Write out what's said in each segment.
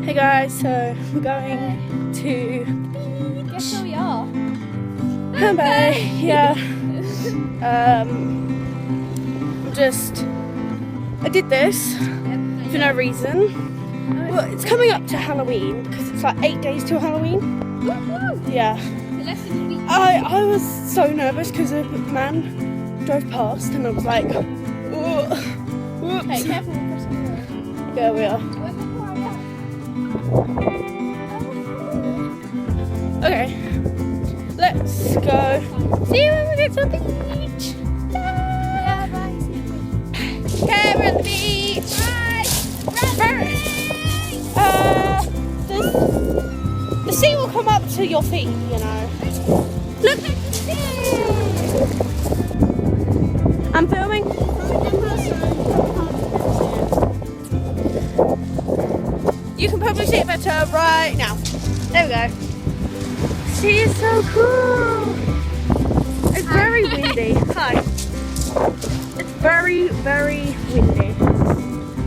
Hey guys, so we're going to the beach. Guess where we are? Hamburg, yeah. I did this for no reason. Well, it's coming up to Halloween because it's like 8 days till Halloween. Yeah. I was so nervous because a man drove past and I was like, whoops. Okay, careful. There we are. Okay, let's go. See you when we get to the beach. Yeah, bye. Okay, we're at the beach. The sea will come up to your feet, you know. Look at the sea. I'm filming. You can probably see it better right now. There we go. Sea is so cool. It's very windy. Hi. It's very, very windy.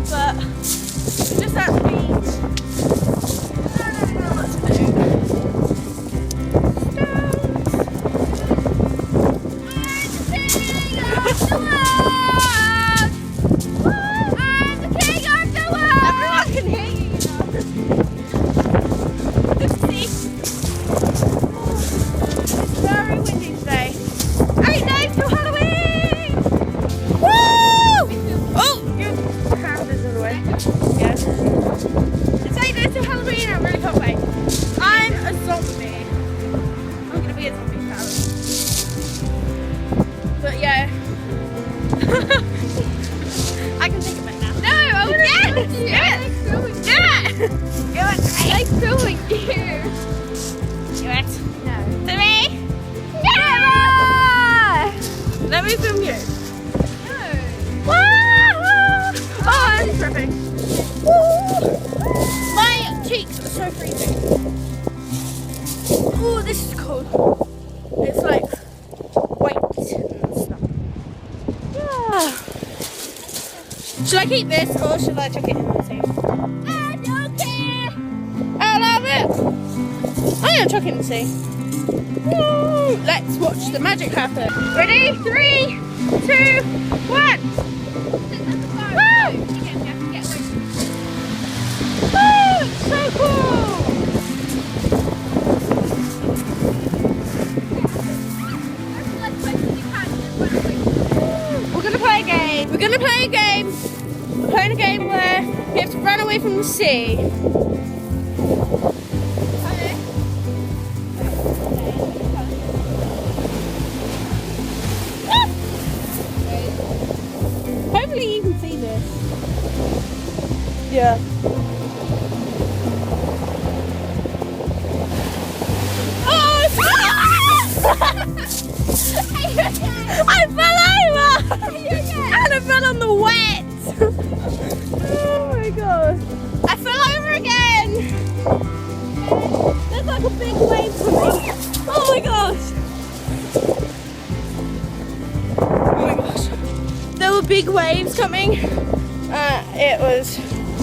But just at the beach. I don't know what to do. Everyone can hear you, It's very windy today. 8 days till Halloween! Woo! Oh, your hand is in the way. Yes. It's 8 days till Halloween. I really can't wait. I'm a zombie. I'm gonna be a zombie fan. But yeah. I can think of it now. No, I want to Yes! do it. Do it! Do it! I like filming you. Do it! No. To me! Yeah! Let me film you. No. Woo! Oh, I'm tripping. Woo! My cheeks are so freezing. Oh, this is cold. It's like white and stuff. Yeah. Should I keep this or should I chuck it in the sea? I don't care. I love it. I'm gonna chuck it in the sea. Woo! Let's watch the magic happen. Ready? 3, 2, 1. Woo! Woo! It's so cool! We're gonna play a game. We're playing a game where we have to run away from the sea. Ah! Hopefully you can see this. Yeah. I fell over! And I fell on the wet! Oh my god. I fell over again! There's like a big wave coming. Oh my gosh! Oh my gosh. There were big waves coming. It was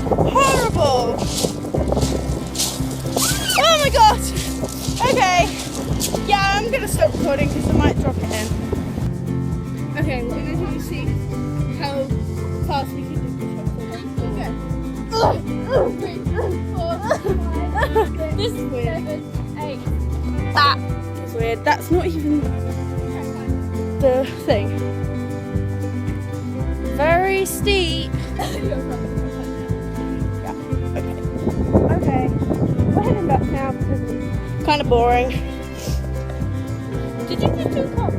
horrible. Oh my gosh! Okay. Yeah, I'm gonna stop recording because I might drop it in. Okay, we're gonna see how fast we can do this one. Okay. 3, 4, 5, 6, this is weird. 7, 8. That is weird. That's not even the thing. Very steep. Yeah. Okay. Okay. We're heading back now because it's kind of boring. Did you just do a cup?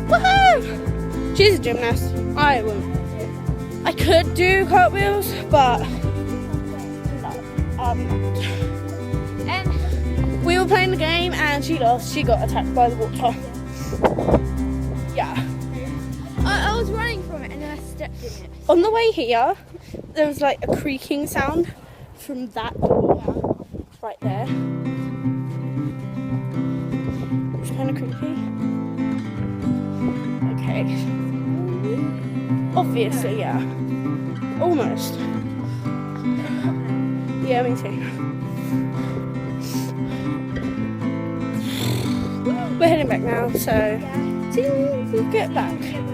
Woohoo! She's a gymnast. I won't. I could do cartwheels, but no, I'm not. And we were playing the game and she lost. She got attacked by the water. Yeah. I was running from it and then I stepped in it. On the way here, there was like a creaking sound from that door right there. It's kind of creepy. Okay. Obviously, yeah. Almost. Yeah, me too. We're heading back now, so see you when we get back.